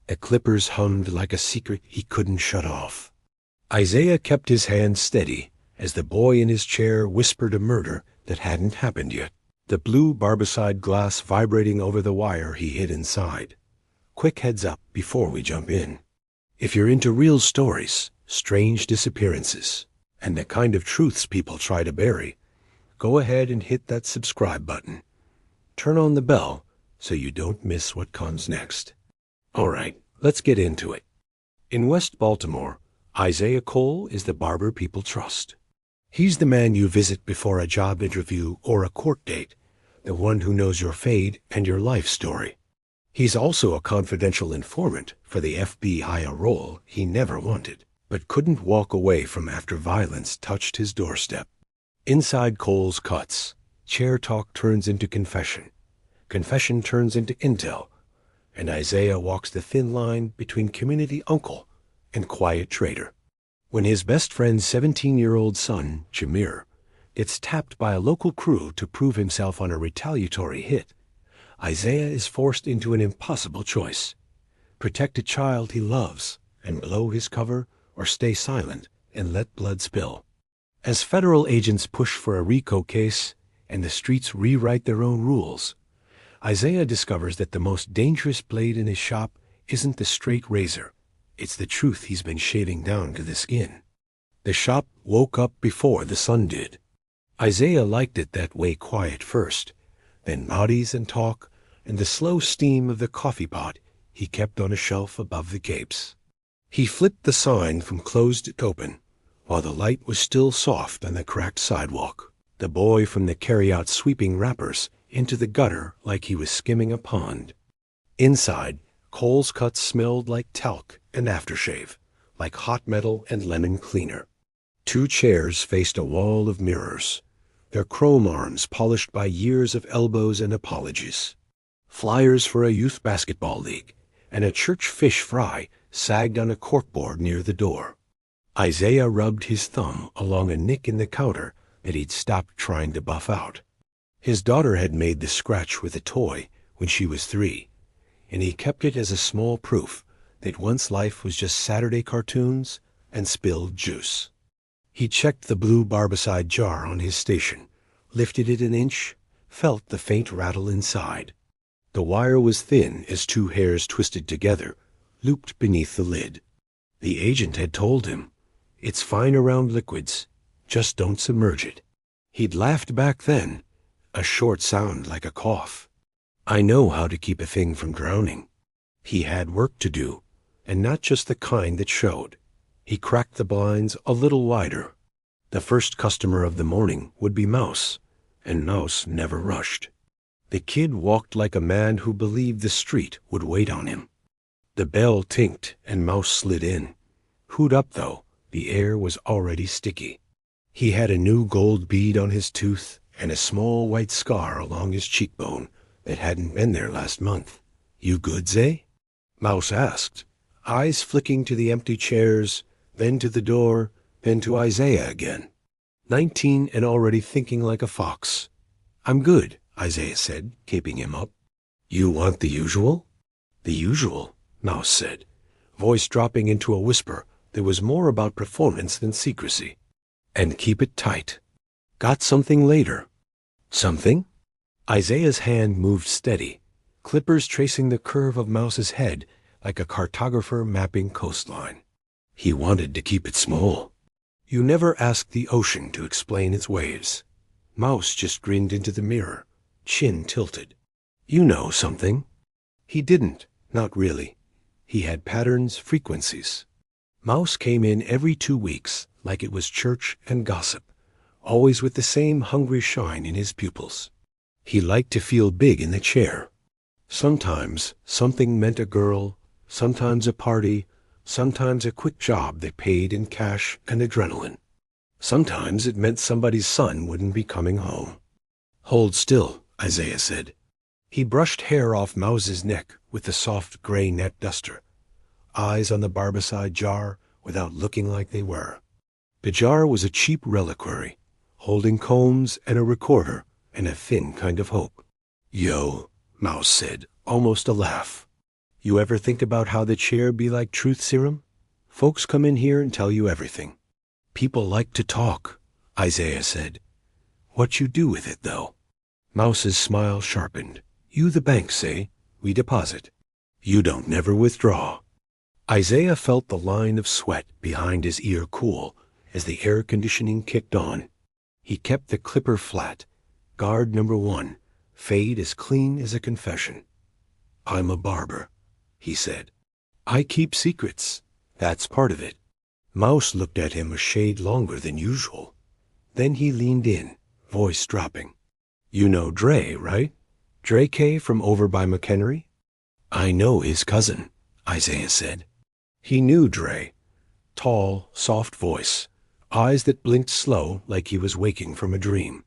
The clippers hummed like a secret he couldn't shut off. Isaiah kept his hand steady as the boy in his chair whispered a murder that hadn't happened yet, the blue barbicide glass vibrating over the wire he hid inside. Quick heads up before we jump in. If you're into real stories, strange disappearances, and the kind of truths people try to bury, go ahead and hit that subscribe button. Turn on the bell so you don't miss what comes next. All right, let's get into it. In West Baltimore, Isaiah Cole is the barber people trust. He's the man you visit before a job interview or a court date, the one who knows your fade and your life story. He's also a confidential informant for the FBI, a role he never wanted, but couldn't walk away from after violence touched his doorstep. Inside Cole's cuts, chair talk turns into confession. Confession turns into intel, and Isaiah walks the thin line between community uncle and quiet traitor. When his best friend's 17-year-old son, Jameer, gets tapped by a local crew to prove himself on a retaliatory hit, Isaiah is forced into an impossible choice: protect a child he loves and blow his cover, or stay silent and let blood spill. As federal agents push for a RICO case and the streets rewrite their own rules, Isaiah discovers that the most dangerous blade in his shop isn't the straight razor. It's the truth he's been shaving down to the skin. The shop woke up before the sun did. Isaiah liked it that way, quiet first, then bodies and talk and the slow steam of the coffee pot he kept on a shelf above the capes. He flipped the sign from closed to open, while the light was still soft on the cracked sidewalk. The boy from the carryout sweeping wrappers into the gutter like he was skimming a pond. Inside, Cole's cuts smelled like talc and aftershave, like hot metal and lemon cleaner. 2 chairs faced a wall of mirrors, their chrome arms polished by years of elbows and apologies. Flyers for a youth basketball league and a church fish fry sagged on a corkboard near the door. Isaiah rubbed his thumb along a nick in the counter that he'd stopped trying to buff out. His daughter had made the scratch with a toy when she was 3, and he kept it as a small proof that once life was just Saturday cartoons and spilled juice. He checked the blue barbicide jar on his station, lifted it an inch, felt the faint rattle inside. The wire was thin as 2 hairs twisted together, looped beneath the lid. The agent had told him, "It's fine around liquids, just don't submerge it." He'd laughed back then, a short sound like a cough. "I know how to keep a thing from drowning." He had work to do, and not just the kind that showed. He cracked the blinds a little wider. The first customer of the morning would be Mouse, and Mouse never rushed. The kid walked like a man who believed the street would wait on him. The bell tinked and Mouse slid in. Hood up, though, the air was already sticky. He had a new gold bead on his tooth and a small white scar along his cheekbone that hadn't been there last month. "You goods, eh?" Mouse asked, eyes flicking to the empty chairs, then to the door, then to Isaiah again. 19 and already thinking like a fox. "I'm good," Isaiah said, keeping him up. "You want the usual?" "The usual," Mouse said, voice dropping into a whisper that was more about performance than secrecy. "And keep it tight. Got something later." "Something?" Isaiah's hand moved steady, clippers tracing the curve of Mouse's head like a cartographer mapping coastline. He wanted to keep it small. You never ask the ocean to explain its waves. Mouse just grinned into the mirror, chin tilted. "You know something." He didn't, not really. He had patterns, frequencies. Mouse came in every 2 weeks like it was church and gossip, always with the same hungry shine in his pupils. He liked to feel big in the chair. Sometimes something meant a girl, sometimes a party, sometimes a quick job that paid in cash and adrenaline. Sometimes it meant somebody's son wouldn't be coming home. "Hold still," Isaiah said. He brushed hair off Mouse's neck with the soft gray net duster, eyes on the barbicide jar without looking like they were. The jar was a cheap reliquary, holding combs and a recorder and a thin kind of hope. "Yo," Mouse said, almost a laugh. You ever think about how the chair be like truth serum? Folks come in here and tell you everything. People like to talk, Isaiah said. What you do with it, though? Mouse's smile sharpened. You the bank say, we deposit. You don't never withdraw. Isaiah felt the line of sweat behind his ear cool as the air conditioning kicked on. He kept the clipper flat. Guard number 1, fade as clean as a confession. I'm a barber, he said. I keep secrets. That's part of it. Mouse looked at him a shade longer than usual. Then he leaned in, voice dropping. You know Dre, right? Dre K from over by McHenry? I know his cousin, Isaiah said. He knew Dre. Tall, soft voice, eyes that blinked slow like he was waking from a dream.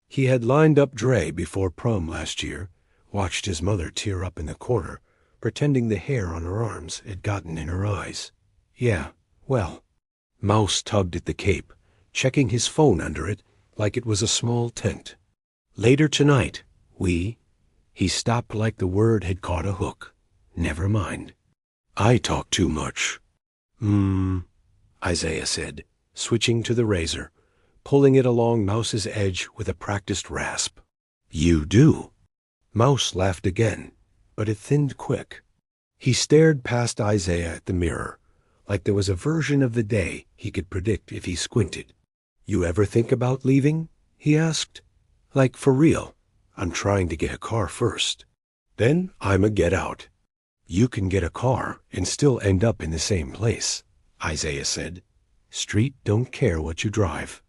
He had lined up Dre before prom last year, watched his mother tear up in the corner, pretending the hair on her arms had gotten in her eyes. Yeah, well. Mouse tugged at the cape, checking his phone under it like it was a small tent. Later tonight, He stopped like the word had caught a hook. Never mind. I talk too much. Isaiah said, switching to the razor, pulling it along Mouse's edge with a practiced rasp. You do. Mouse laughed again, but it thinned quick. He stared past Isaiah at the mirror, like there was a version of the day he could predict if he squinted. You ever think about leaving? He asked. Like for real. I'm trying to get a car first. Then I'm a get out. You can get a car and still end up in the same place, Isaiah said. Street don't care what you drive.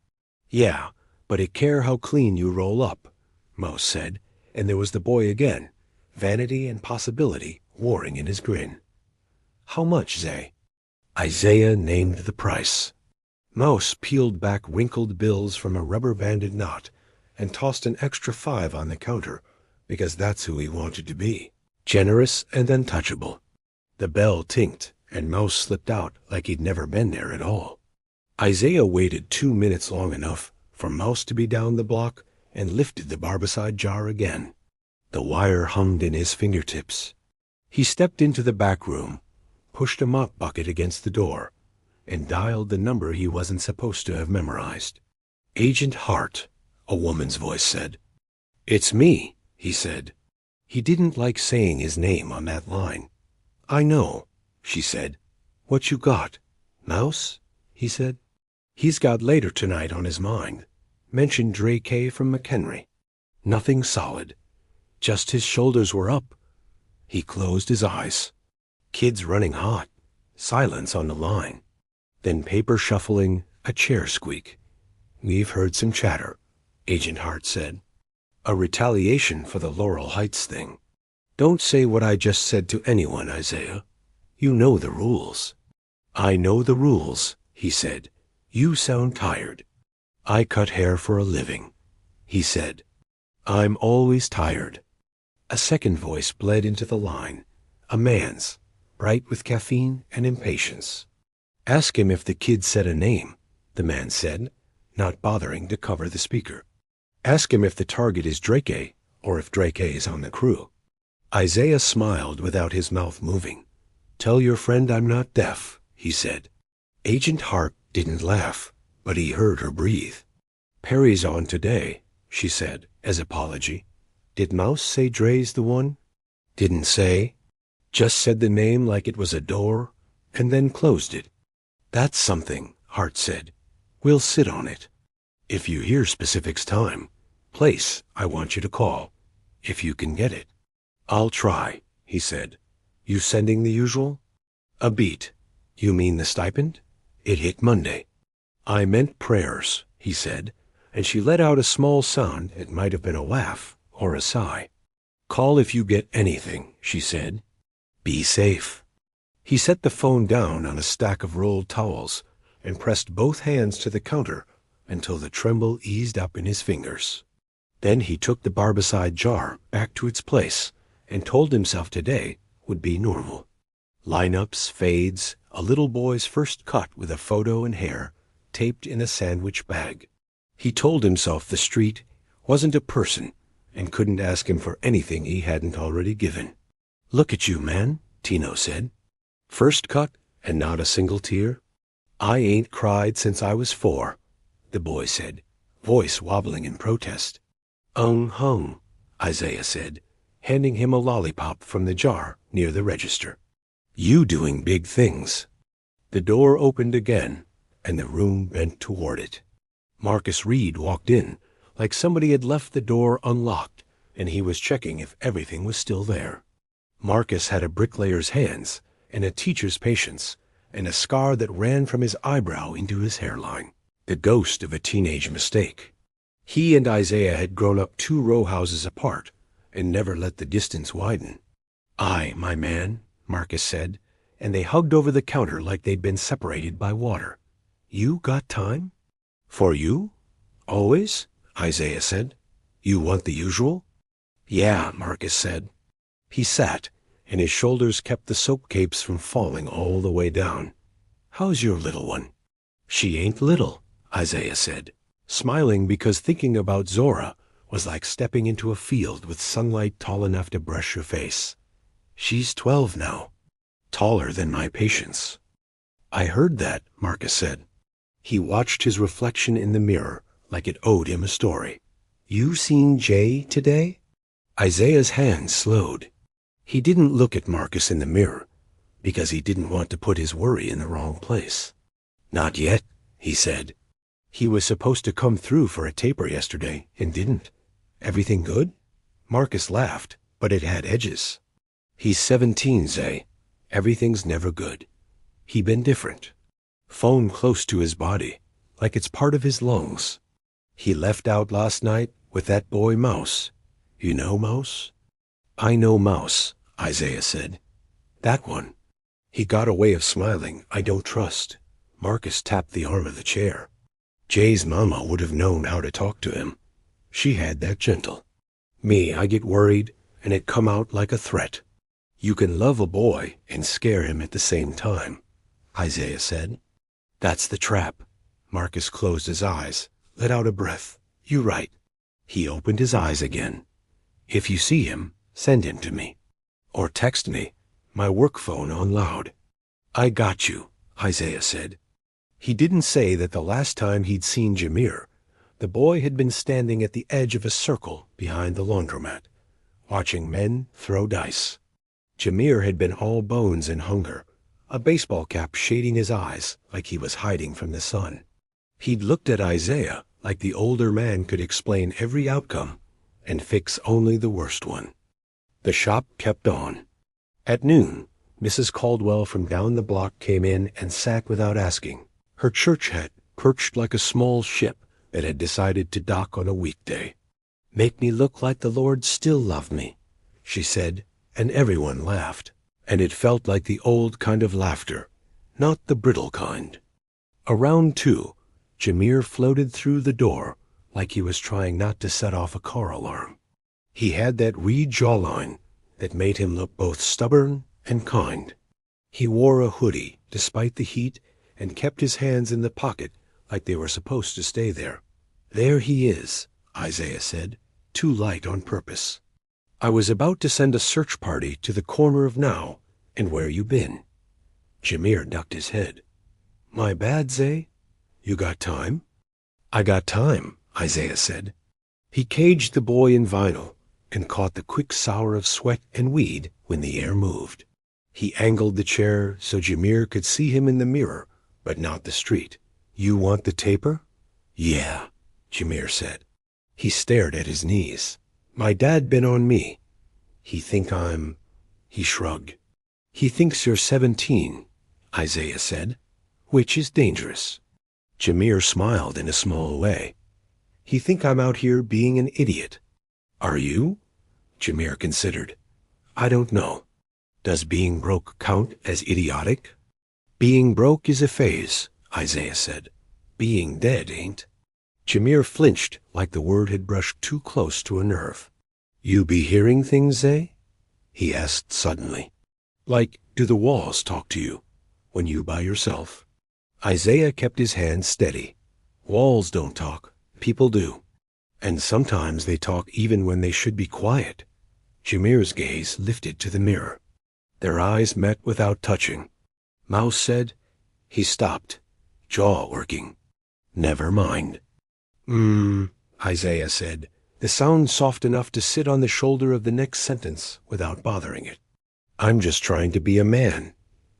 Yeah, but it care how clean you roll up, Mouse said, and there was the boy again, vanity and possibility warring in his grin. How much, Zay? Isaiah named the price. Mouse peeled back wrinkled bills from a rubber-banded knot and tossed an extra 5 on the counter, because that's who he wanted to be, generous and untouchable. The bell tinked, and Mouse slipped out like he'd never been there at all. Isaiah waited 2 minutes long enough for Mouse to be down the block and lifted the barbicide jar again. The wire hummed in his fingertips. He stepped into the back room, pushed a mop bucket against the door, and dialed the number he wasn't supposed to have memorized. Agent Hart, a woman's voice said. It's me, he said. He didn't like saying his name on that line. I know, she said. What you got? Mouse? He said. He's got later tonight on his mind. Mentioned Dre K from McHenry. Nothing solid. Just his shoulders were up. He closed his eyes. Kids running hot. Silence on the line. Then paper shuffling, a chair squeak. We've heard some chatter, Agent Hart said. A retaliation for the Laurel Heights thing. Don't say what I just said to anyone, Isaiah. You know the rules. I know the rules, he said. You sound tired. I cut hair for a living, he said. I'm always tired. A second voice bled into the line, a man's, bright with caffeine and impatience. Ask him if the kid said a name, the man said, not bothering to cover the speaker. Ask him if the target is Drake, or if Drake is on the crew. Isaiah smiled without his mouth moving. Tell your friend I'm not deaf, he said. Agent Hart didn't laugh, but he heard her breathe. Perry's on today, she said, as apology. Did Mouse say Dre's the one? Didn't say. Just said the name like it was a door, and then closed it. That's something, Hart said. We'll sit on it. If you hear specifics time, place, I want you to call, if you can get it. I'll try, he said. You sending the usual? A beat. You mean the stipend? It hit Monday. I meant prayers, he said, and she let out a small sound. It might have been a laugh or a sigh. Call if you get anything, she said. Be safe. He set the phone down on a stack of rolled towels and pressed both hands to the counter until the tremble eased up in his fingers. Then he took the barbicide jar back to its place and told himself today would be normal. Lineups, fades, a little boy's first cut with a photo and hair taped in a sandwich bag. He told himself the street wasn't a person and couldn't ask him for anything he hadn't already given. Look at you, man, Tino said. First cut and not a single tear? I ain't cried since I was 4, the boy said, voice wobbling in protest. Hung, Isaiah said, handing him a lollipop from the jar near the register. You doing big things. The door opened again, and the room bent toward it. Marcus Reed walked in, like somebody had left the door unlocked, and he was checking if everything was still there. Marcus had a bricklayer's hands, and a teacher's patience, and a scar that ran from his eyebrow into his hairline, the ghost of a teenage mistake. He and Isaiah had grown up 2 row houses apart, and never let the distance widen. Aye, my man, Marcus said, and they hugged over the counter like they'd been separated by water. You got time? For you? Always? Isaiah said. You want the usual? Yeah, Marcus said. He sat, and his shoulders kept the soap capes from falling all the way down. How's your little one? She ain't little, Isaiah said, smiling because thinking about Zora was like stepping into a field with sunlight tall enough to brush your face. She's 12 now, taller than my patience. I heard that, Marcus said. He watched his reflection in the mirror like it owed him a story. You seen Jay today? Isaiah's hand slowed. He didn't look at Marcus in the mirror because he didn't want to put his worry in the wrong place. Not yet, he said. He was supposed to come through for a taper yesterday and didn't. Everything good? Marcus laughed, but it had edges. He's 17, Zay. Everything's never good. He been different. Phone close to his body, like it's part of his lungs. He left out last night with that boy Mouse. You know Mouse? I know Mouse, Isaiah said. That one. He got a way of smiling I don't trust. Marcus tapped the arm of the chair. Jay's mama would have known how to talk to him. She had that gentle. Me, I get worried, and it come out like a threat. You can love a boy and scare him at the same time, Isaiah said. That's the trap. Marcus closed his eyes, let out a breath. You right. He opened his eyes again. If you see him, send him to me. Or text me, my work phone on loud. I got you, Isaiah said. He didn't say that the last time he'd seen Jameer, the boy had been standing at the edge of a circle behind the laundromat, watching men throw dice. Jameer had been all bones and hunger, a baseball cap shading his eyes like he was hiding from the sun. He'd looked at Isaiah like the older man could explain every outcome and fix only the worst one. The shop kept on. At noon, Mrs. Caldwell from down the block came in and sat without asking, her church hat perched like a small ship that had decided to dock on a weekday. Make me look like the Lord still loved me, she said, and everyone laughed, and it felt like the old kind of laughter, not the brittle kind. Around 2, Jameer floated through the door like he was trying not to set off a car alarm. He had that Reed jawline that made him look both stubborn and kind. He wore a hoodie despite the heat and kept his hands in the pocket like they were supposed to stay there. There he is, Isaiah said, too light on purpose. I was about to send a search party to the corner of Now, and where you been? Jameer ducked his head. My bad, Zay. You got time? I got time, Isaiah said. He caged the boy in vinyl and caught the quick sour of sweat and weed when the air moved. He angled the chair so Jameer could see him in the mirror, but not the street. You want the taper? Yeah, Jameer said. He stared at his knees. My dad been on me. He think I'm... He shrugged. He thinks you're 17, Isaiah said, which is dangerous. Jameer smiled in a small way. He think I'm out here being an idiot. Are you? Jameer considered. I don't know. Does being broke count as idiotic? Being broke is a phase, Isaiah said. Being dead ain't. Jameer flinched like the word had brushed too close to a nerve. You be hearing things, Zay? He asked suddenly. Like, do the walls talk to you when you by yourself? Isaiah kept his hand steady. Walls don't talk. People do. And sometimes they talk even when they should be quiet. Jameer's gaze lifted to the mirror. Their eyes met without touching. Mouse said. He stopped, jaw working. "Never mind." Isaiah said, the sound soft enough to sit on the shoulder of the next sentence without bothering it. "I'm just trying to be a man,"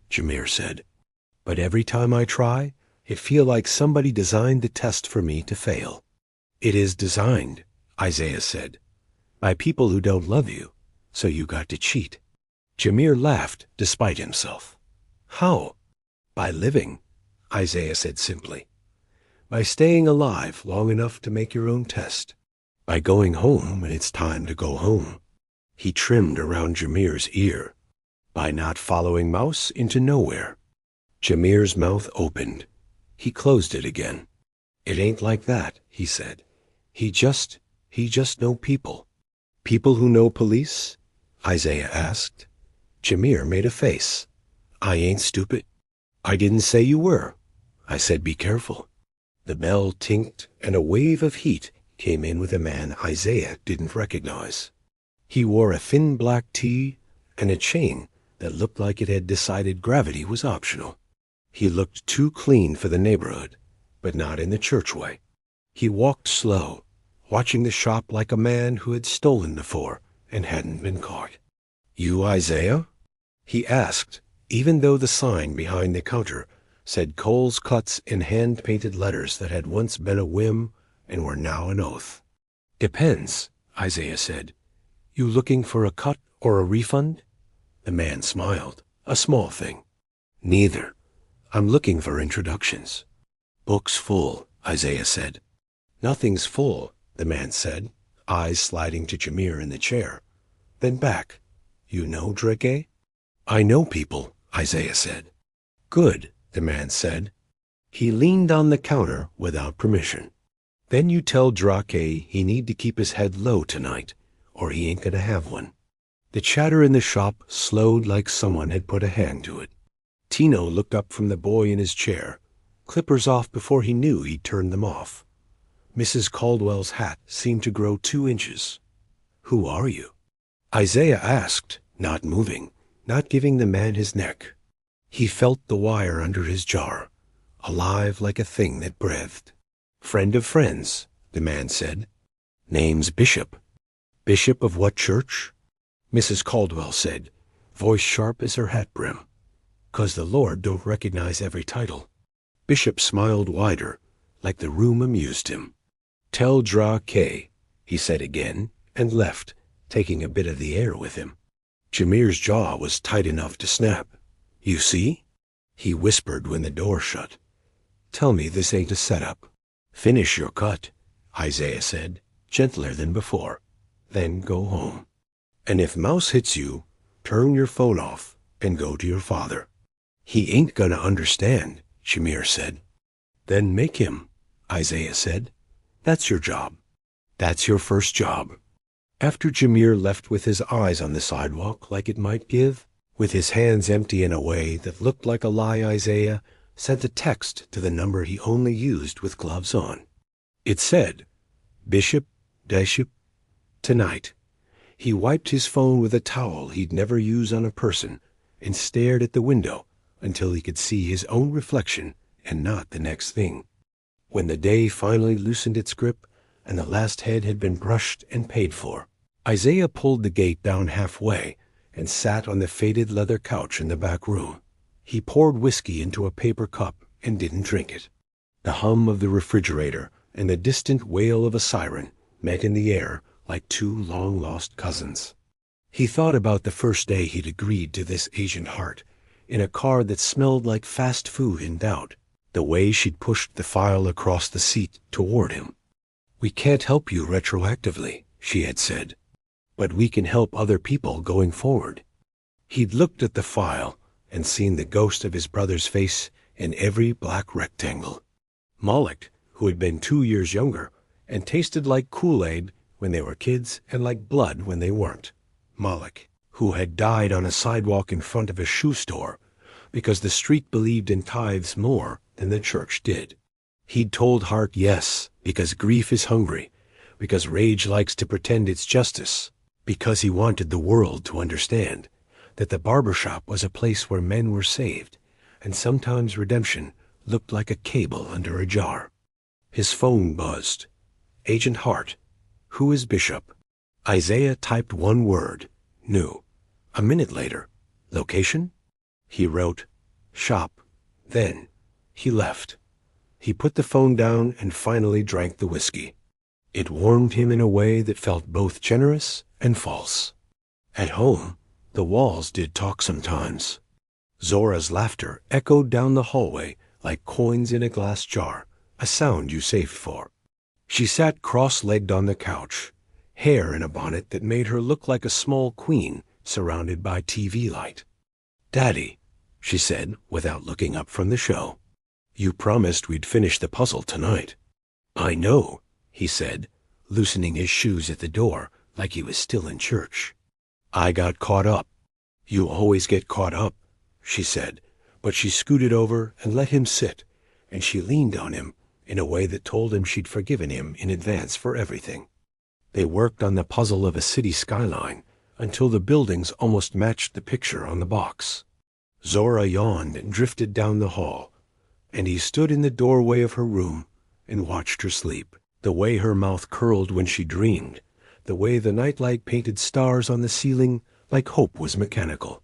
Jameer said. "But every time I try, it feel like somebody designed the test for me to fail." "It is designed," Isaiah said, "by people who don't love you, so you got to cheat." Jameer laughed despite himself. "How?" "By living," Isaiah said simply. "By staying alive long enough to make your own test. By going home when it's time to go home." He trimmed around Jameer's ear. "By not following Mouse into nowhere." Jameer's mouth opened. He closed it again. "It ain't like that," he said. He just know people." "People who know police?" Isaiah asked. Jameer made a face. "I ain't stupid." "I didn't say you were. I said be careful." The bell tinked, and a wave of heat came in with a man Isaiah didn't recognize. He wore a thin black tee and a chain that looked like it had decided gravity was optional. He looked too clean for the neighborhood, but not in the church way. He walked slow, watching the shop like a man who had stolen before and hadn't been caught. "You Isaiah?" he asked, even though the sign behind the counter said Cole's Cuts in hand-painted letters that had once been a whim and were now an oath. "Depends," Isaiah said. "You looking for a cut or a refund?" The man smiled. "A small thing." "Neither. I'm looking for introductions." "Book's full," Isaiah said. "Nothing's full," the man said, eyes sliding to Jameer in the chair. Then back. "You know Drake?" "I know people," Isaiah said. "Good," the man said. He leaned on the counter without permission. "Then you tell Drake he need to keep his head low tonight, or he ain't gonna have one." The chatter in the shop slowed like someone had put a hand to it. Tino looked up from the boy in his chair, clippers off before he knew he'd turned them off. Mrs. Caldwell's hat seemed to grow 2 inches. "Who are you?" Isaiah asked, not moving, not giving the man his neck. He felt the wire under his jaw, alive like a thing that breathed. "Friend of friends," the man said. "Name's Bishop." "Bishop of what church?" Mrs. Caldwell said, voice sharp as her hat brim. "'Cause the Lord don't recognize every title." Bishop smiled wider, like the room amused him. "Tell Drake," he said again, and left, taking a bit of the air with him. Jameer's jaw was tight enough to snap. "You see?" he whispered when the door shut. "Tell me this ain't a setup." "Finish your cut," Isaiah said, gentler than before. "Then go home. And if Mouse hits you, turn your phone off and go to your father." "He ain't gonna understand," Jameer said. "Then make him," Isaiah said. "That's your job. That's your first job." After Jameer left with his eyes on the sidewalk like it might give, with his hands empty in a way that looked like a lie, Isaiah sent a text to the number he only used with gloves on. It said, "Bishop, tonight." He wiped his phone with a towel he'd never use on a person and stared at the window until he could see his own reflection and not the next thing. When the day finally loosened its grip and the last head had been brushed and paid for, Isaiah pulled the gate down halfway and sat on the faded leather couch in the back room. He poured whiskey into a paper cup and didn't drink it. The hum of the refrigerator and the distant wail of a siren met in the air like 2 long-lost cousins. He thought about the first day he'd agreed to this Asian heart, in a car that smelled like fast food in doubt, the way she'd pushed the file across the seat toward him. "We can't help you retroactively," she had said, "but we can help other people going forward." He'd looked at the file and seen the ghost of his brother's face in every black rectangle. Moloch, who had been 2 years younger and tasted like Kool-Aid when they were kids and like blood when they weren't. Moloch, who had died on a sidewalk in front of a shoe store because the street believed in tithes more than the church did. He'd told Hart yes because grief is hungry, because rage likes to pretend it's justice, because he wanted the world to understand, that the barbershop was a place where men were saved, and sometimes redemption looked like a cable under a jar. His phone buzzed. Agent Hart. Who is Bishop? Isaiah typed one word. New. A minute later. Location? He wrote, shop. Then, he left. He put the phone down and finally drank the whiskey. It warmed him in a way that felt both generous and false. At home, the walls did talk sometimes. Zora's laughter echoed down the hallway like coins in a glass jar, a sound you saved for. She sat cross-legged on the couch, hair in a bonnet that made her look like a small queen surrounded by TV light. "Daddy," she said without looking up from the show, "you promised we'd finish the puzzle tonight." "I know," he said, loosening his shoes at the door like he was still in church. "I got caught up." "You always get caught up," she said, but she scooted over and let him sit, and she leaned on him in a way that told him she'd forgiven him in advance for everything. They worked on the puzzle of a city skyline until the buildings almost matched the picture on the box. Zora yawned and drifted down the hall, and he stood in the doorway of her room and watched her sleep, the way her mouth curled when she dreamed, the way the nightlight painted stars on the ceiling like hope was mechanical.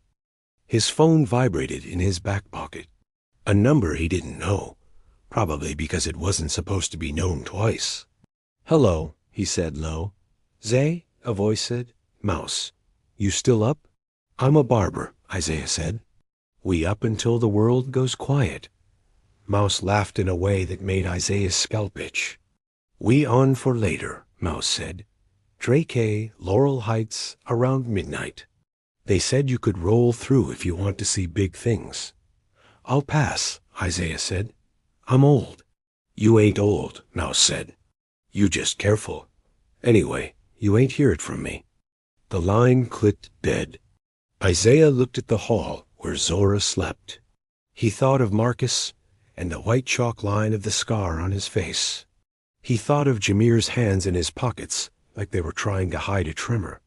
His phone vibrated in his back pocket. A number he didn't know, probably because it wasn't supposed to be known twice. "Hello," he said low. "Zay," a voice said. "Mouse. You still up?" "I'm a barber," Isaiah said. "We up until the world goes quiet." Mouse laughed in a way that made Isaiah's scalp itch. "We on for later," Mouse said. "Drake, Laurel Heights, around midnight. They said you could roll through if you want to see big things." "I'll pass," Isaiah said. "I'm old." "You ain't old," Mouse said. "You just careful. Anyway, you ain't hear it from me." The line clicked dead. Isaiah looked at the hall where Zora slept. He thought of Marcus and the white chalk line of the scar on his face. He thought of Jameer's hands in his pockets like they were trying to hide a tremor.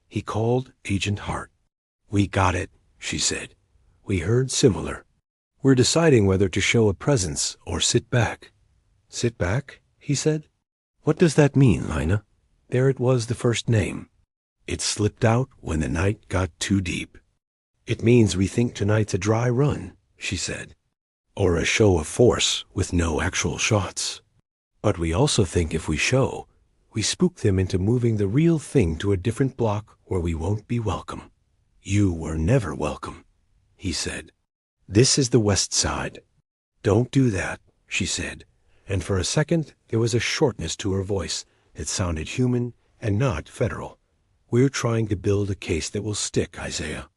He called Agent Hart. "We got it," she said. "We heard similar. We're deciding whether to show a presence or sit back." "Sit back?" he said. "What does that mean, Lina?" There it was, the first name. It slipped out when the night got too deep. "It means we think tonight's a dry run," she said. "Or a show of force with no actual shots. But we also think if we show, we spook them into moving the real thing to a different block where we won't be welcome." "You were never welcome," he said. "This is the West Side." "Don't do that," she said, and for a second there was a shortness to her voice that sounded human and not federal. "We're trying to build a case that will stick, Isaiah.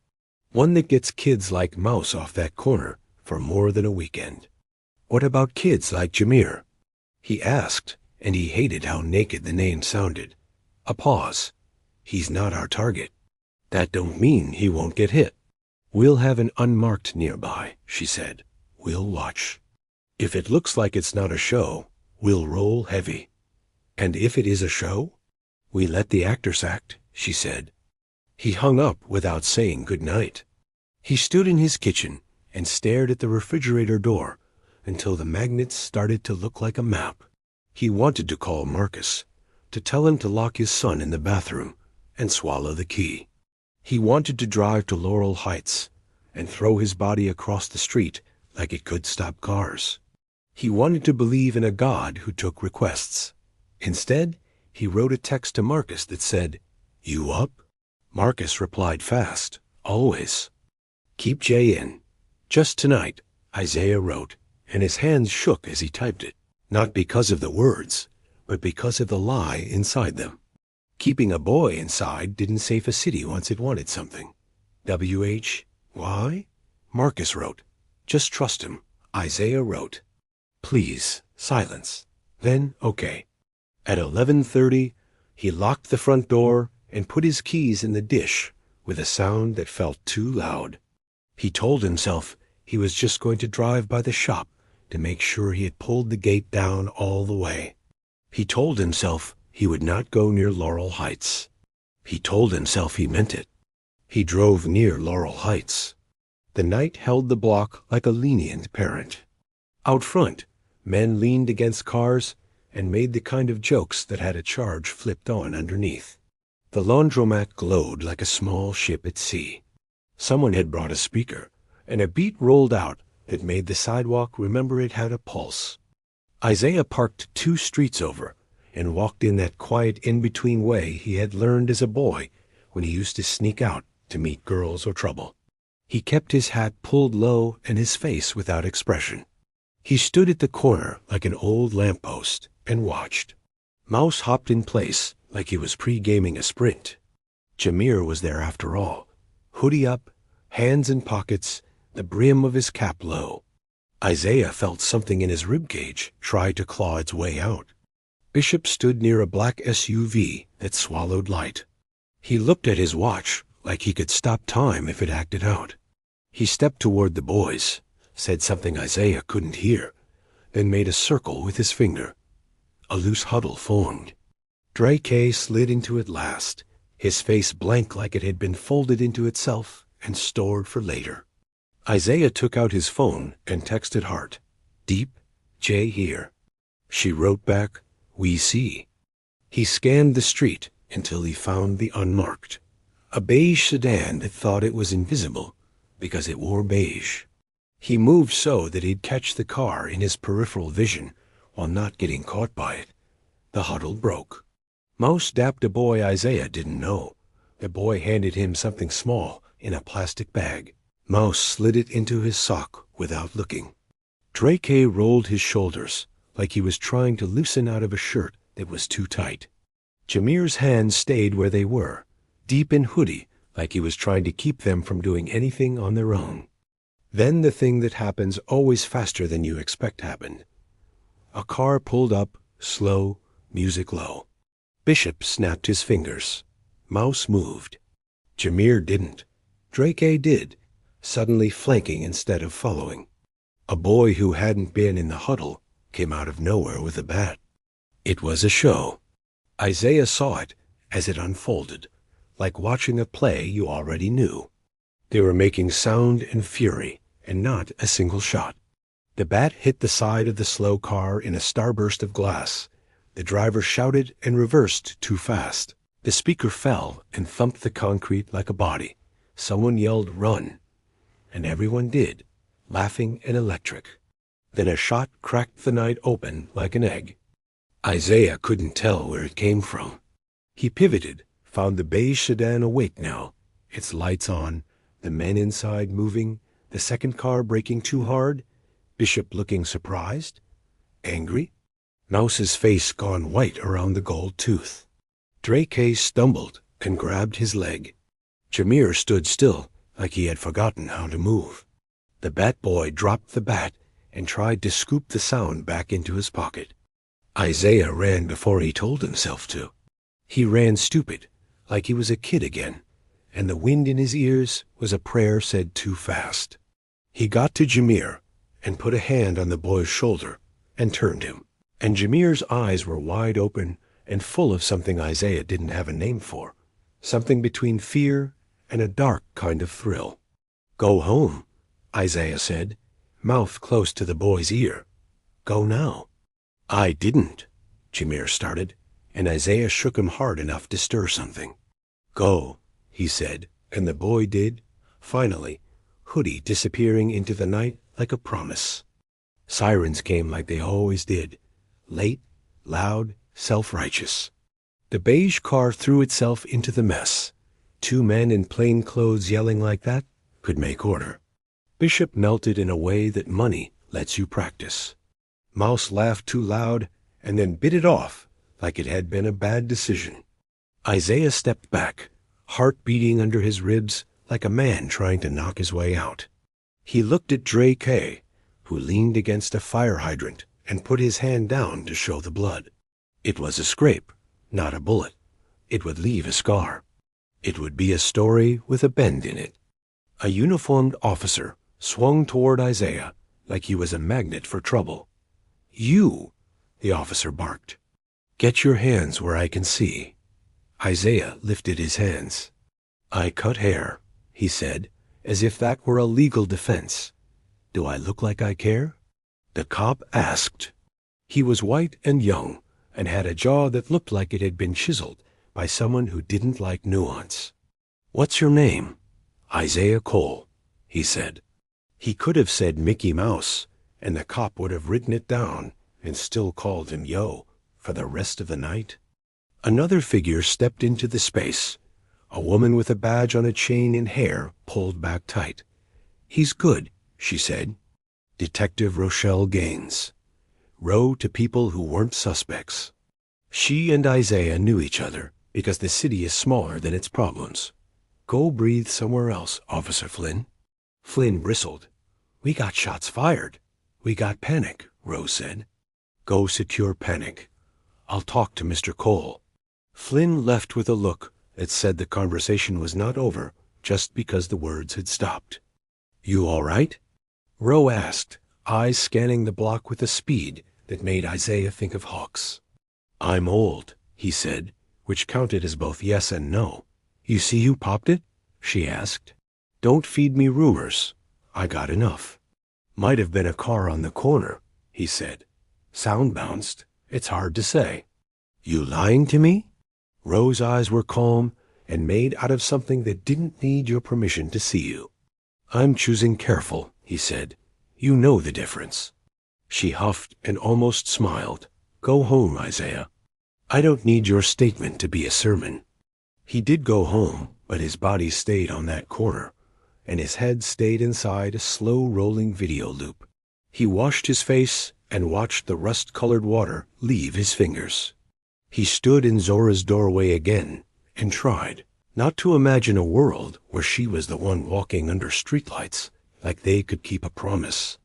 One that gets kids like Mouse off that corner for more than a weekend." "What about kids like Jameer?" He asked, and he hated how naked the name sounded. A pause. "He's not our target." "That don't mean he won't get hit." "We'll have an unmarked nearby," she said. "We'll watch. If it looks like it's not a show, we'll roll heavy. And if it is a show, we let the actors act," she said. He hung up without saying good night. He stood in his kitchen and stared at the refrigerator door until the magnets started to look like a map. He wanted to call Marcus, to tell him to lock his son in the bathroom and swallow the key. He wanted to drive to Laurel Heights and throw his body across the street like it could stop cars. He wanted to believe in a God who took requests. Instead, he wrote a text to Marcus that said, "You up?" Marcus replied fast, "Always." "Keep Jay in. Just tonight," Isaiah wrote, and his hands shook as he typed it, not because of the words, but because of the lie inside them. Keeping a boy inside didn't save a city once it wanted something. WHY? Marcus wrote. "Just trust him." Isaiah wrote. "Please, silence." Then, okay. At 11:30, he locked the front door and put his keys in the dish with a sound that felt too loud. He told himself he was just going to drive by the shop to make sure he had pulled the gate down all the way. He told himself he would not go near Laurel Heights. He told himself he meant it. He drove near Laurel Heights. The night held the block like a lenient parent. Out front, men leaned against cars and made the kind of jokes that had a charge flipped on underneath. The laundromat glowed like a small ship at sea. Someone had brought a speaker, and a beat rolled out that made the sidewalk remember it had a pulse. Isaiah parked 2 streets over and walked in that quiet in-between way he had learned as a boy when he used to sneak out to meet girls or trouble. He kept his hat pulled low and his face without expression. He stood at the corner like an old lamppost and watched. Mouse hopped in place like he was pre-gaming a sprint. Jameer was there after all, hoodie up, hands in pockets, the brim of his cap low. Isaiah felt something in his ribcage try to claw its way out. Bishop stood near a black SUV that swallowed light. He looked at his watch like he could stop time if it acted out. He stepped toward the boys, said something Isaiah couldn't hear, then made a circle with his finger. A loose huddle formed. Dre K slid into it last, his face blank like it had been folded into itself and stored for later. Isaiah took out his phone and texted Hart. "Deep, Jay here." She wrote back, "We see." He scanned the street until he found the unmarked. A beige sedan that thought it was invisible because it wore beige. He moved so that he'd catch the car in his peripheral vision while not getting caught by it. The huddle broke. Mouse dapped a boy Isaiah didn't know. The boy handed him something small in a plastic bag. Mouse slid it into his sock without looking. Dre K rolled his shoulders like he was trying to loosen out of a shirt that was too tight. Jameer's hands stayed where they were, deep in hoodie, like he was trying to keep them from doing anything on their own. Then the thing that happens always faster than you expect happened. A car pulled up, slow, music low. Bishop snapped his fingers. Mouse moved. Jameer didn't. Dre K did, suddenly flanking instead of following. A boy who hadn't been in the huddle came out of nowhere with a bat. It was a show. Isaiah saw it as it unfolded, like watching a play you already knew. They were making sound and fury, and not a single shot. The bat hit the side of the slow car in a starburst of glass. The driver shouted and reversed too fast. The speaker fell and thumped the concrete like a body. Someone yelled, "Run!" And everyone did, laughing and electric. Then a shot cracked the night open like an egg. Isaiah couldn't tell where it came from. He pivoted, found the beige sedan awake now, its lights on, the men inside moving, the second car braking too hard, Bishop looking surprised, angry, Mouse's face gone white around the gold tooth. Dre K stumbled and grabbed his leg. Jameer stood still like he had forgotten how to move. The bat boy dropped the bat and tried to scoop the sound back into his pocket. Isaiah ran before he told himself to. He ran stupid, like he was a kid again, and the wind in his ears was a prayer said too fast. He got to Jameer and put a hand on the boy's shoulder and turned him. And Jameer's eyes were wide open and full of something Isaiah didn't have a name for, something between fear and a dark kind of thrill. "Go home," Isaiah said, mouth close to the boy's ear. "Go now." "I didn't," Jameer started, and Isaiah shook him hard enough to stir something. "Go," he said, and the boy did, finally, hoodie disappearing into the night like a promise. Sirens came like they always did, late, loud, self-righteous. The beige car threw itself into the mess. 2 men in plain clothes yelling like that could make order. Bishop melted in a way that money lets you practice. Mouse laughed too loud and then bit it off like it had been a bad decision. Isaiah stepped back, heart beating under his ribs like a man trying to knock his way out. He looked at Dre K, who leaned against a fire hydrant and put his hand down to show the blood. It was a scrape, not a bullet. It would leave a scar. It would be a story with a bend in it. A uniformed officer swung toward Isaiah like he was a magnet for trouble. "You," the officer barked. "Get your hands where I can see." Isaiah lifted his hands. "I cut hair," he said, as if that were a legal defense. "Do I look like I care?" The cop asked. He was white and young, and had a jaw that looked like it had been chiseled by someone who didn't like nuance. "What's your name?" "Isaiah Cole," he said. He could have said Mickey Mouse, and the cop would have written it down and still called him Yo for the rest of the night. Another figure stepped into the space, a woman with a badge on a chain and hair pulled back tight. "He's good," she said. Detective Rochelle Gaines. Row to people who weren't suspects. She and Isaiah knew each other because the city is smaller than its problems. "Go breathe somewhere else, Officer Flynn." Flynn bristled. "We got shots fired. We got panic," Rose said. "Go secure panic. I'll talk to Mr. Cole." Flynn left with a look that said the conversation was not over just because the words had stopped. "You all right?" Rowe asked, eyes scanning the block with a speed that made Isaiah think of hawks. "I'm old," he said, which counted as both yes and no. "You see who popped it?" she asked. "Don't feed me rumors. I got enough." "Might have been a car on the corner," he said. "Sound bounced. It's hard to say." "You lying to me?" Rose's eyes were calm and made out of something that didn't need your permission to see you. "I'm choosing careful," he said. "You know the difference." She huffed and almost smiled. "Go home, Isaiah. I don't need your statement to be a sermon." He did go home, but his body stayed on that corner, and his head stayed inside a slow-rolling video loop. He washed his face and watched the rust-colored water leave his fingers. He stood in Zora's doorway again and tried not to imagine a world where she was the one walking under streetlights, like they could keep a promise.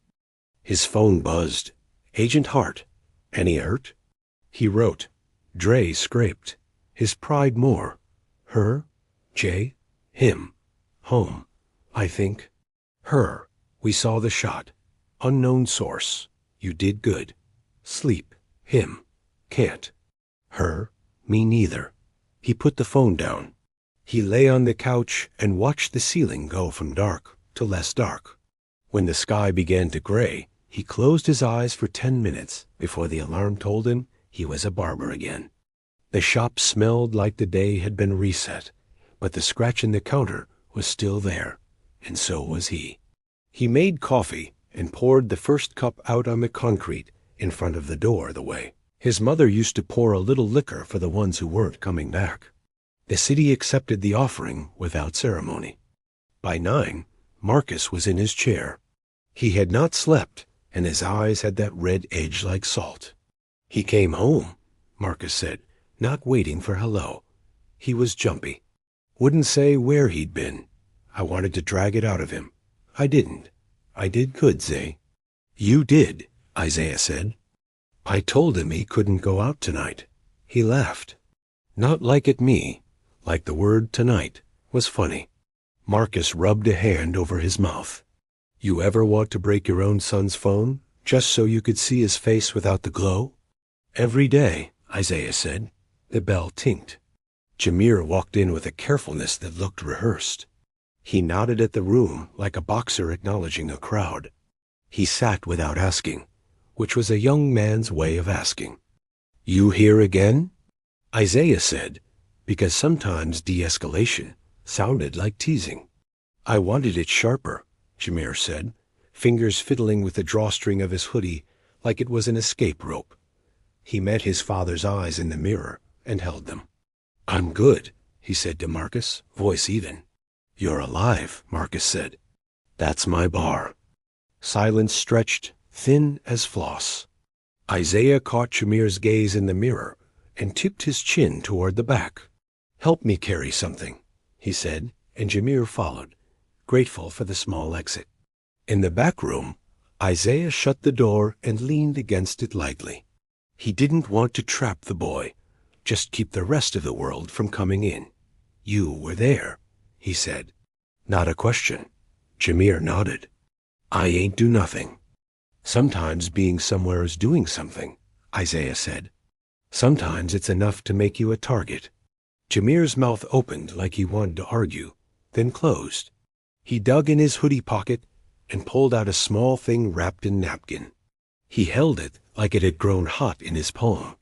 His phone buzzed. "Agent Hart. Any hurt?" He wrote. Dre scraped. His pride more. Her? Jay? Him. Home. I think. Her. We saw the shot. Unknown source. You did good. Sleep. Him. Can't. Her. Me neither. He put the phone down. He lay on the couch and watched the ceiling go from dark to less dark. When the sky began to gray, he closed his eyes for 10 minutes before the alarm told him he was a barber again. The shop smelled like the day had been reset, but the scratch in the counter was still there, and so was he. He made coffee and poured the first cup out on the concrete in front of the door the way his mother used to pour a little liquor for the ones who weren't coming back. The city accepted the offering without ceremony. By 9, Marcus was in his chair. He had not slept, and his eyes had that red edge like salt. "He came home," Marcus said, not waiting for hello. He was jumpy. Wouldn't say where he'd been. I wanted to drag it out of him. I didn't. I did good, Zay. "You did," Isaiah said. "I told him he couldn't go out tonight." He laughed. Not like at me, like the word tonight was funny. Marcus rubbed a hand over his mouth. "You ever want to break your own son's phone, just so you could see his face without the glow?" "Every day," Isaiah said. The bell tinked. Jameer walked in with a carefulness that looked rehearsed. He nodded at the room like a boxer acknowledging a crowd. He sat without asking, which was a young man's way of asking. "You here again?" Isaiah said, because sometimes de-escalation sounded like teasing. "I wanted it sharper," Jameer said, fingers fiddling with the drawstring of his hoodie like it was an escape rope. He met his father's eyes in the mirror and held them. "I'm good," he said to Marcus, voice even. "You're alive," Marcus said. "That's my bar." Silence stretched, thin as floss. Isaiah caught Jameer's gaze in the mirror and tipped his chin toward the back. "Help me carry something," he said, and Jameer followed, grateful for the small exit. In the back room, Isaiah shut the door and leaned against it lightly. He didn't want to trap the boy, just keep the rest of the world from coming in. "You were there," he said. Not a question. Jameer nodded. "I ain't do nothing." "Sometimes being somewhere is doing something," Isaiah said. "Sometimes it's enough to make you a target." Jameer's mouth opened like he wanted to argue, then closed. He dug in his hoodie pocket and pulled out a small thing wrapped in napkin. He held it like it had grown hot in his palm.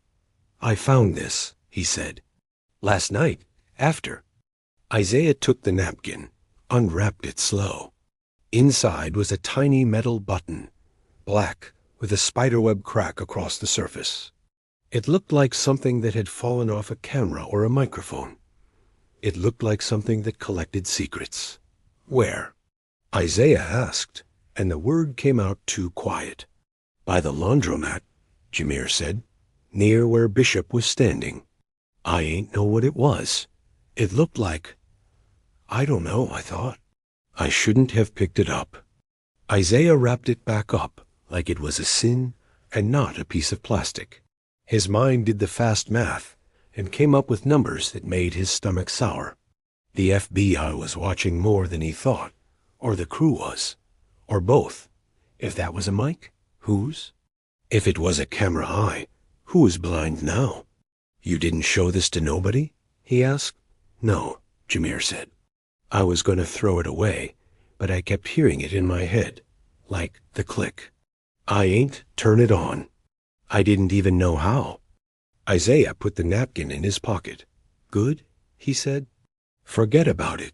"I found this," he said. "Last night, after." Isaiah took the napkin, unwrapped it slow. Inside was a tiny metal button, black, with a spiderweb crack across the surface. It looked like something that had fallen off a camera or a microphone. It looked like something that collected secrets. "Where?" Isaiah asked, and the word came out too quiet. "By the laundromat," Jameer said, "near where Bishop was standing. I ain't know what it was. It looked like... I don't know, I thought. I shouldn't have picked it up." Isaiah wrapped it back up like it was a sin and not a piece of plastic. His mind did the fast math and came up with numbers that made his stomach sour. The FBI was watching more than he thought, or the crew was, or both. If that was a mic, whose? If it was a camera eye, who was blind now? "You didn't show this to nobody?" he asked. "No," Jameer said. "I was going to throw it away, but I kept hearing it in my head, like the click. I ain't turn it on. I didn't even know how." Isaiah put the napkin in his pocket. "Good?" he said. "Forget about it."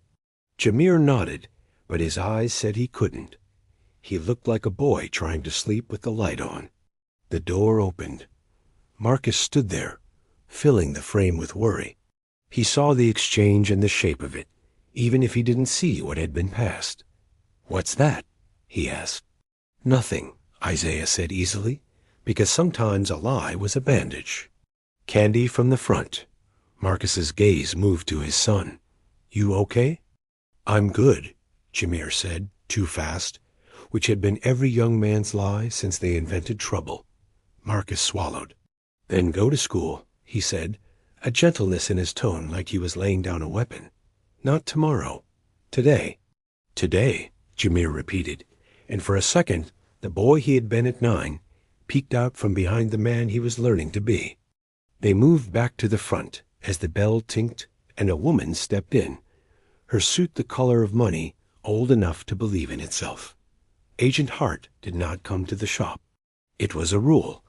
Jameer nodded, but his eyes said he couldn't. He looked like a boy trying to sleep with the light on. The door opened. Marcus stood there, filling the frame with worry. He saw the exchange and the shape of it, even if he didn't see what had been passed. "What's that?" he asked. "Nothing," Isaiah said easily, because sometimes a lie was a bandage. "Candy from the front." Marcus's gaze moved to his son. "You okay?" "I'm good," Jameer said, too fast, which had been every young man's lie since they invented trouble. Marcus swallowed. "Then go to school," he said, a gentleness in his tone like he was laying down a weapon. "Not tomorrow. Today." "Today," Jameer repeated, and for a second the boy he had been at 9 peeked out from behind the man he was learning to be. They moved back to the front as the bell tinked and a woman stepped in, her suit the color of money, old enough to believe in itself. Agent Hart did not come to the shop. It was a rule,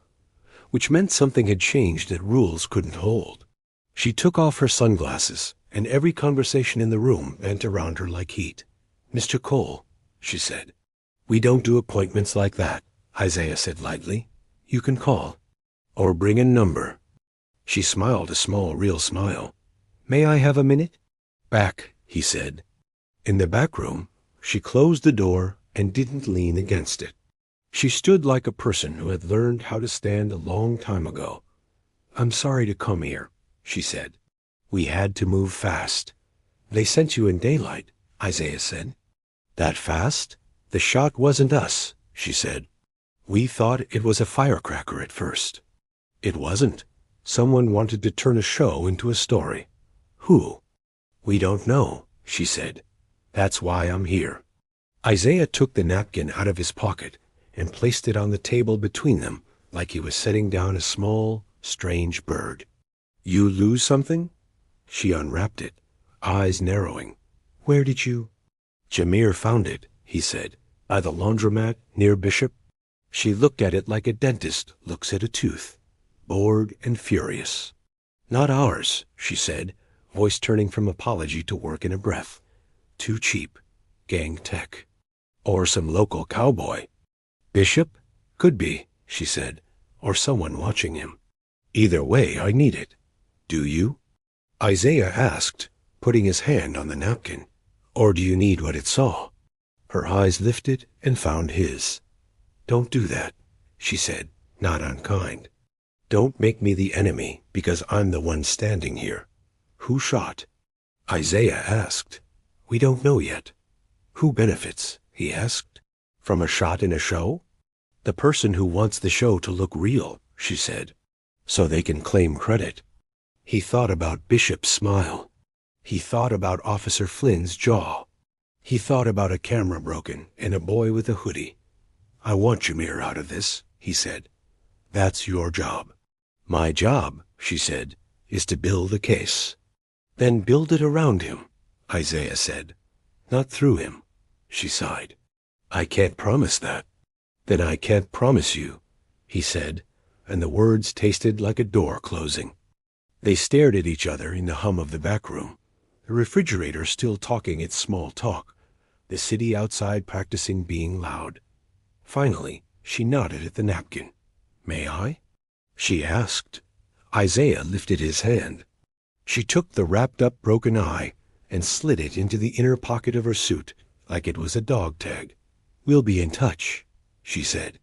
which meant something had changed that rules couldn't hold. She took off her sunglasses, and every conversation in the room bent around her like heat. "Mr. Cole," she said. "We don't do appointments like that," Isaiah said lightly. "You can call. Or bring a number." She smiled a small, real smile. "May I have a minute?" "Back," he said. In the back room, she closed the door and didn't lean against it. She stood like a person who had learned how to stand a long time ago. "I'm sorry to come here," she said. "We had to move fast." "They sent you in daylight," Isaiah said. "That fast? The shot wasn't us," she said. "We thought it was a firecracker at first." "It wasn't. Someone wanted to turn a show into a story." "Who?" "We don't know," she said. "That's why I'm here." Isaiah took the napkin out of his pocket and placed it on the table between them like he was setting down a small, strange bird. "You lose something?" She unwrapped it, eyes narrowing. "Where did you—" "Jameer found it," he said, "by the laundromat near Bishop." She looked at it like a dentist looks at a tooth, bored and furious. "Not ours," she said, voice turning from apology to work in a breath. "Too cheap. Gang tech. Or some local cowboy." "Bishop? Could be," she said, "or someone watching him. Either way, I need it. Do you?" Isaiah asked, putting his hand on the napkin. "Or do you need what it saw?" Her eyes lifted and found his. "Don't do that," she said, not unkind. "Don't make me the enemy because I'm the one standing here. Who shot?" Isaiah asked. "We don't know yet." "Who benefits?" he asked. "From a shot in a show?" "The person who wants the show to look real," she said, "so they can claim credit." He thought about Bishop's smile. He thought about Officer Flynn's jaw. He thought about a camera broken and a boy with a hoodie. "I want Jameer out of this," he said. "That's your job." "My job," she said, "is to build a case." "Then build it around him," Isaiah said. "Not through him." she sighed. I can't promise that. Then I can't promise you, he said, and the words tasted like a door closing. They stared at each other in the hum of the back room, the refrigerator still talking its small talk, the city outside practicing being loud. Finally, she nodded at the napkin. May I? She asked. Isaiah lifted his hand. She took the wrapped-up broken eye and slid it into the inner pocket of her suit like it was a dog tag. We'll be in touch, she said.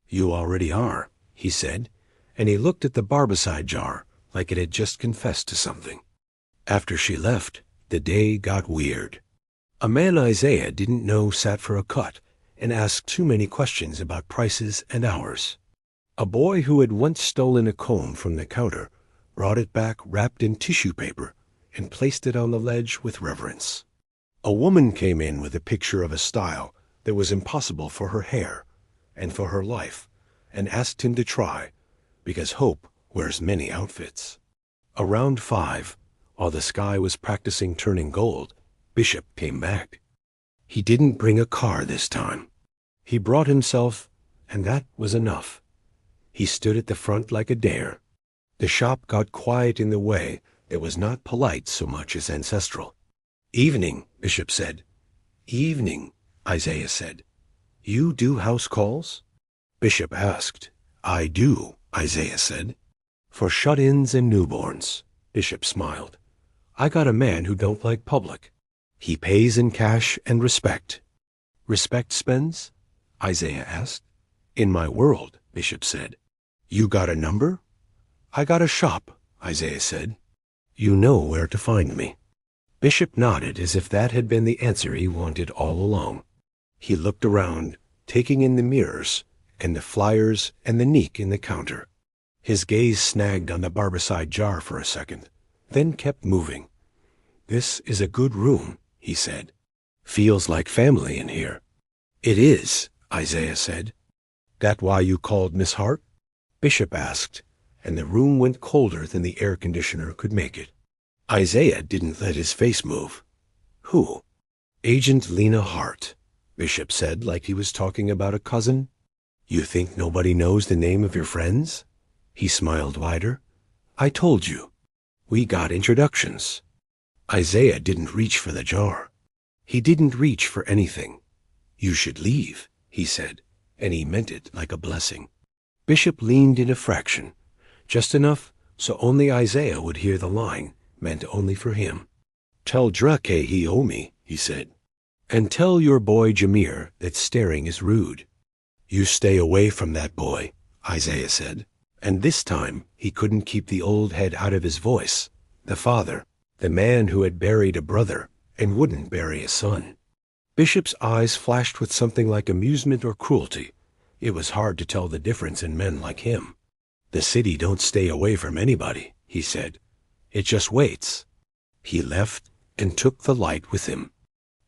You already are, he said, and he looked at the barbicide jar like it had just confessed to something. After she left, the day got weird. A man Isaiah didn't know sat for a cut and asked too many questions about prices and hours. A boy who had once stolen a comb from the counter brought it back wrapped in tissue paper and placed it on the ledge with reverence. A woman came in with a picture of a style that was impossible for her hair and for her life and asked him to try, because hope wears many outfits. Around 5, while the sky was practicing turning gold, Bishop came back. He didn't bring a car this time. He brought himself, and that was enough. He stood at the front like a dare. The shop got quiet in the way that was not polite so much as ancestral. Evening, Bishop said. Evening, Isaiah said. You do house calls? Bishop asked. I do, Isaiah said. For shut-ins and newborns, Bishop smiled. I got a man who don't like public. He pays in cash and respect. Respect spends? Isaiah asked. In my world, Bishop said. You got a number? I got a shop, Isaiah said. You know where to find me. Bishop nodded as if that had been the answer he wanted all along. He looked around, taking in the mirrors and the flyers and the neek in the counter. His gaze snagged on the barbicide jar for a second, then kept moving. This is a good room, he said. Feels like family in here. It is, Isaiah said. That why you called Miss Hart? Bishop asked, and the room went colder than the air conditioner could make it. Isaiah didn't let his face move. Who? Agent Lena Hart, Bishop said like he was talking about a cousin. You think nobody knows the name of your friends? He smiled wider. I told you. We got introductions. Isaiah didn't reach for the jar. He didn't reach for anything. You should leave, he said, and he meant it like a blessing. Bishop leaned in a fraction, just enough so only Isaiah would hear the line, meant only for him. Tell Drake he owe me, he said. And tell your boy Jameer that staring is rude. You stay away from that boy, Isaiah said. And this time he couldn't keep the old head out of his voice. The father, the man who had buried a brother and wouldn't bury a son. Bishop's eyes flashed with something like amusement or cruelty. It was hard to tell the difference in men like him. The city don't stay away from anybody, he said. It just waits. He left and took the light with him.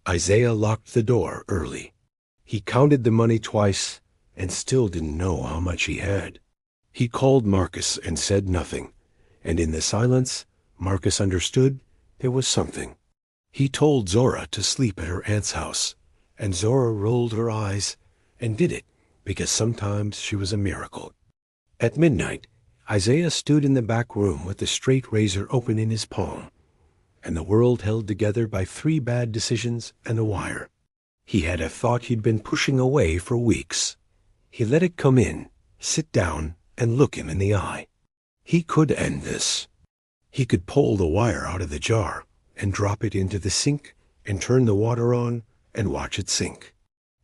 Isaiah locked the door early. He counted the money twice and still didn't know how much he had. He called Marcus and said nothing, and in the silence, Marcus understood there was something. He told Zora to sleep at her aunt's house, and Zora rolled her eyes and did it because sometimes she was a miracle. At midnight, Isaiah stood in the back room with the straight razor open in his palm, and the world held together by 3 bad decisions and a wire. He had a thought he'd been pushing away for weeks. He let it come in, sit down, and look him in the eye. He could end this. He could pull the wire out of the jar and drop it into the sink and turn the water on and watch it sink.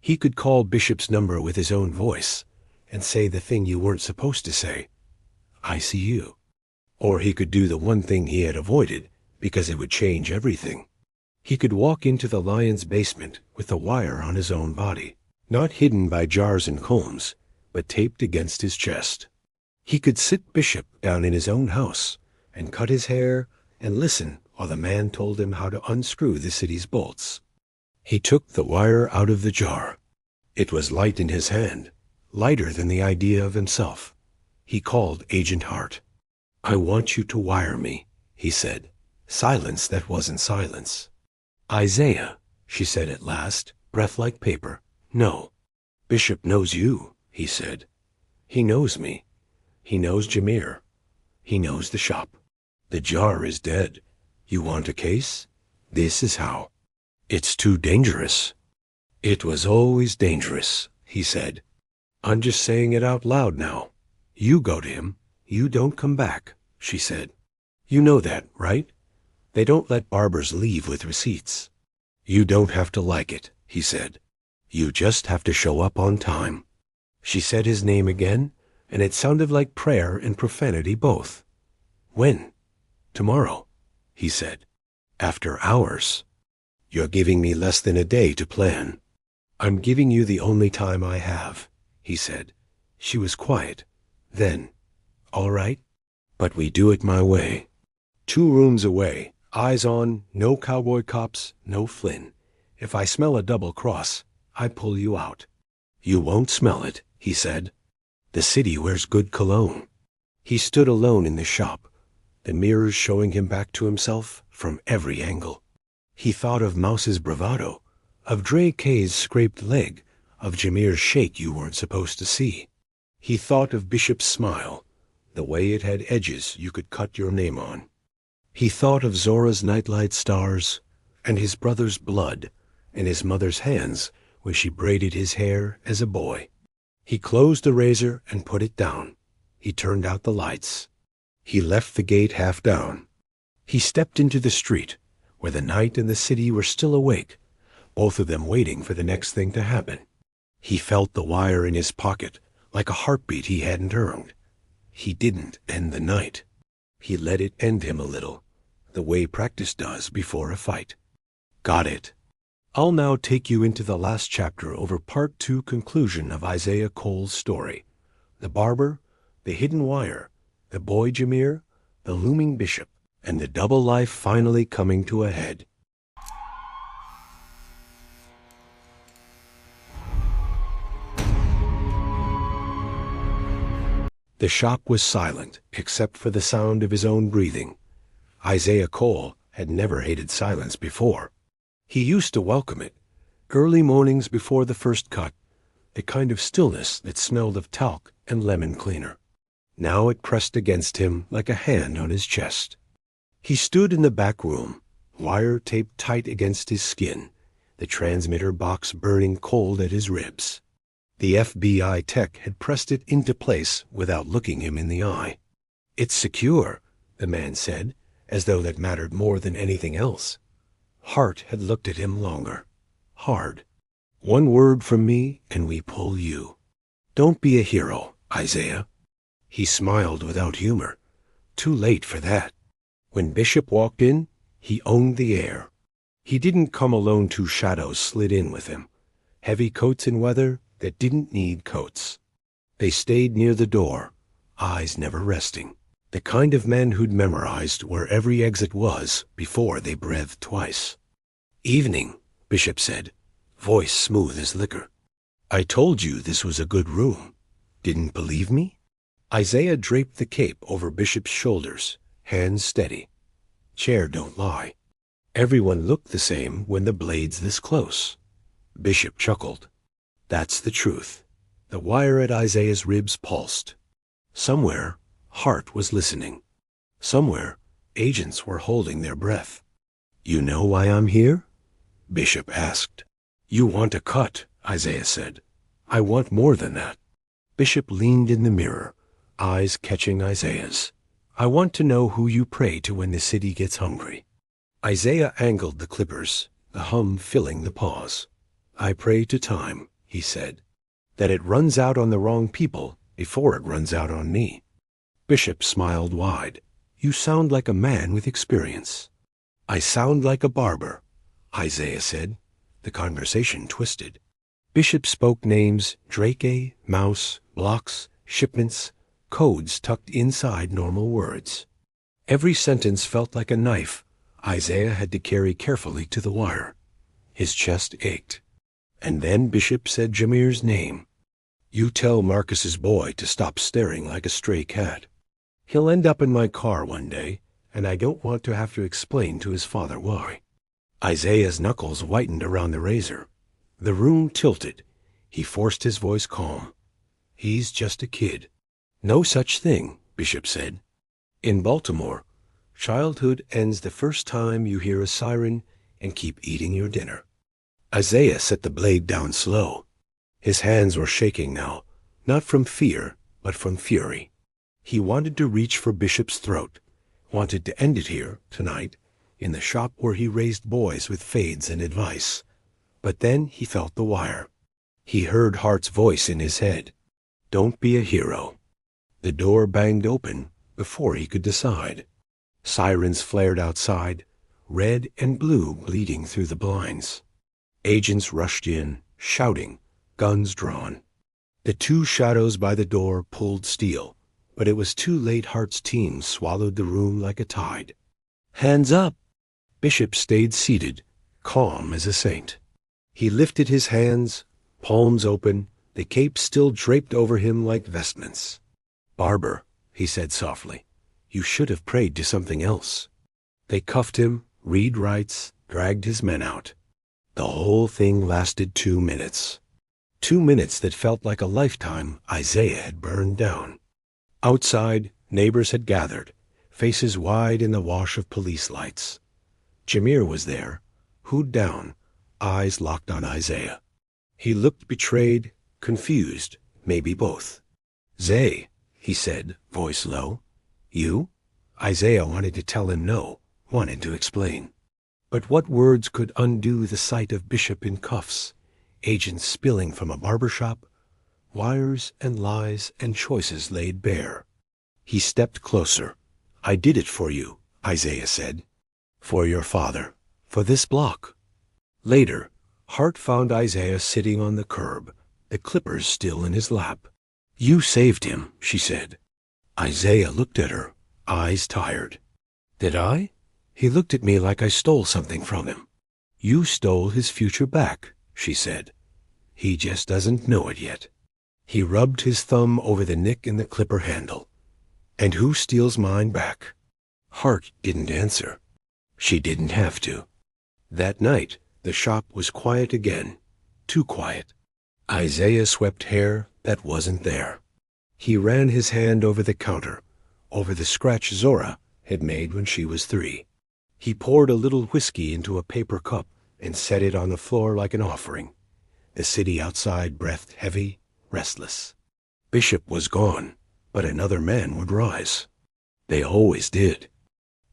He could call Bishop's number with his own voice and say the thing you weren't supposed to say, I see you. Or he could do the one thing he had avoided because it would change everything. He could walk into the lion's basement with the wire on his own body, not hidden by jars and combs, but taped against his chest. He could sit Bishop down in his own house and cut his hair and listen while the man told him how to unscrew the city's bolts. He took the wire out of the jar. It was light in his hand, lighter than the idea of himself. He called Agent Hart. I want you to wire me, he said. Silence that wasn't silence. Isaiah, she said at last, breath like paper. "No. Bishop knows you," he said. "He knows me. He knows Jameer. He knows the shop. The jar is dead. You want a case? This is how. It's too dangerous." "It was always dangerous," he said. "I'm just saying it out loud now. You go to him. You don't come back," she said. "You know that, right? They don't let barbers leave with receipts." "You don't have to like it," he said. "You just have to show up on time." She said his name again, and it sounded like prayer and profanity both. "When?" "Tomorrow," he said. "After hours." "You're giving me less than a day to plan." "I'm giving you the only time I have," he said. She was quiet. Then, "All right, but we do it my way. 2 rooms away, eyes on, no cowboy cops, no Flynn. If I smell a double cross, I pull you out." "You won't smell it," he said. "The city wears good cologne." He stood alone in the shop, the mirrors showing him back to himself from every angle. He thought of Mouse's bravado, of Dre K's scraped leg, of Jameer's shake you weren't supposed to see. He thought of Bishop's smile, the way it had edges you could cut your name on. He thought of Zora's nightlight stars, and his brother's blood, and his mother's hands where she braided his hair as a boy. He closed the razor and put it down. He turned out the lights. He left the gate half down. He stepped into the street, where the night and the city were still awake, both of them waiting for the next thing to happen. He felt the wire in his pocket, like a heartbeat he hadn't earned. He didn't end the night. He let it end him a little, the way practice does before a fight. Got it. I'll now take you into the last chapter over Part 2 conclusion of Isaiah Cole's story. The barber, the hidden wire, the boy Jameer, the looming bishop, and the double life finally coming to a head. The shop was silent, except for the sound of his own breathing. Isaiah Cole had never hated silence before. He used to welcome it, early mornings before the first cut, the kind of stillness that smelled of talc and lemon cleaner. Now it pressed against him like a hand on his chest. He stood in the back room, wire taped tight against his skin, the transmitter box burning cold at his ribs. The FBI tech had pressed it into place without looking him in the eye. "It's secure," the man said, as though that mattered more than anything else. Hart had looked at him longer. Hard. "One word from me, and we pull you. Don't be a hero, Isaiah." He smiled without humor. Too late for that. When Bishop walked in, he owned the air. He didn't come alone. 2 shadows slid in with him. Heavy coats in weather that didn't need coats. They stayed near the door, eyes never resting. The kind of men who'd memorized where every exit was before they breathed twice. "Evening," Bishop said, voice smooth as liquor. "I told you this was a good room. Didn't believe me?" Isaiah draped the cape over Bishop's shoulders, hands steady. "Chair don't lie. Everyone looked the same when the blade's this close." Bishop chuckled. That's the truth. The wire at Isaiah's ribs pulsed. Somewhere, Hart was listening. Somewhere, agents were holding their breath. "You know why I'm here?" Bishop asked. "You want a cut," Isaiah said. "I want more than that." Bishop leaned in the mirror, eyes catching Isaiah's. "I want to know who you pray to when the city gets hungry." Isaiah angled the clippers, the hum filling the pause. "I pray to time," he said, "that it runs out on the wrong people before it runs out on me." Bishop smiled wide. "You sound like a man with experience." "I sound like a barber," Isaiah said. The conversation twisted. Bishop spoke names: Drake, Mouse, blocks, shipments, codes tucked inside normal words. Every sentence felt like a knife Isaiah had to carry carefully to the wire. His chest ached. And then Bishop said Jameer's name. "You tell Marcus's boy to stop staring like a stray cat. He'll end up in my car one day, and I don't want to have to explain to his father why." Isaiah's knuckles whitened around the razor. The room tilted. He forced his voice calm. He's just a kid. No such thing, Bishop said. In Baltimore, childhood ends the first time you hear a siren and keep eating your dinner. Isaiah set the blade down slow. His hands were shaking now, not from fear, but from fury. He wanted to reach for Bishop's throat, wanted to end it here, tonight, in the shop where he raised boys with fades and advice. But then he felt the wire. He heard Hart's voice in his head. Don't be a hero. The door banged open before he could decide. Sirens flared outside, red and blue bleeding through the blinds. Agents rushed in, shouting, guns drawn. The two shadows by the door pulled steel, but it was too late. Hart's team swallowed the room like a tide. Hands up! Bishop stayed seated, calm as a saint. He lifted his hands, palms open, the cape still draped over him like vestments. Barber, he said softly, you should have prayed to something else. They cuffed him, read rights, dragged his men out. The whole thing lasted 2 minutes. 2 minutes that felt like a lifetime Isaiah had burned down. Outside, neighbors had gathered, faces wide in the wash of police lights. Jameer was there, hood down, eyes locked on Isaiah. He looked betrayed, confused, maybe both. Zay, he said, voice low. You? Isaiah wanted to tell him no, wanted to explain. But what words could undo the sight of Bishop in cuffs, agents spilling from a barbershop, wires and lies and choices laid bare? He stepped closer. I did it for you, Isaiah said. For your father. For this block. Later, Hart found Isaiah sitting on the curb, the clippers still in his lap. You saved him, she said. Isaiah looked at her, eyes tired. Did I? He looked at me like I stole something from him. You stole his future back, she said. He just doesn't know it yet. He rubbed his thumb over the nick in the clipper handle. And who steals mine back? Hart didn't answer. She didn't have to. That night, the shop was quiet again, too quiet. Isaiah swept hair that wasn't there. He ran his hand over the counter, over the scratch Zora had made when she was 3. He poured a little whiskey into a paper cup and set it on the floor like an offering. The city outside breathed heavy, restless. Bishop was gone, but another man would rise. They always did.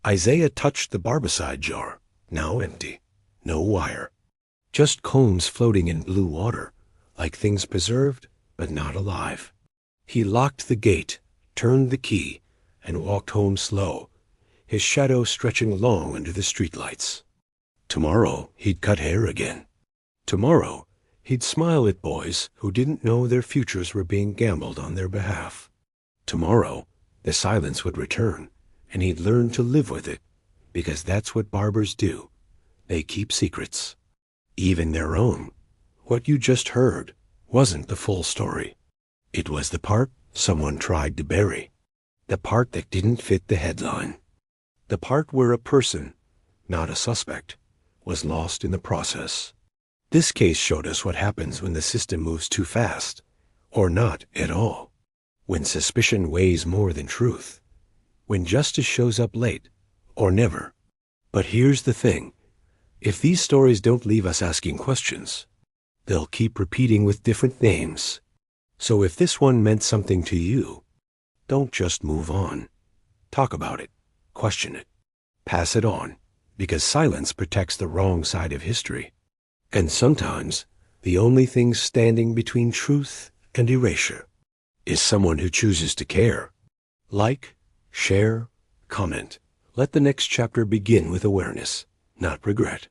Isaiah touched the barbicide jar, now empty. No wire. Just combs floating in blue water, like things preserved but not alive. He locked the gate, turned the key, and walked home slow, his shadow stretching long under the streetlights. Tomorrow he'd cut hair again. Tomorrow he'd smile at boys who didn't know their futures were being gambled on their behalf. Tomorrow the silence would return, and he'd learn to live with it, because that's what barbers do. They keep secrets, even their own. What you just heard wasn't the full story. It was the part someone tried to bury, the part that didn't fit the headline, the part where a person, not a suspect, was lost in the process. This case showed us what happens when the system moves too fast, or not at all, when suspicion weighs more than truth, when justice shows up late, or never. But here's the thing. If these stories don't leave us asking questions, they'll keep repeating with different names. So if this one meant something to you, don't just move on. Talk about it, question it, pass it on, because silence protects the wrong side of history. And sometimes the only thing standing between truth and erasure is someone who chooses to care. Like, share, comment. Let the next chapter begin with awareness, not regret.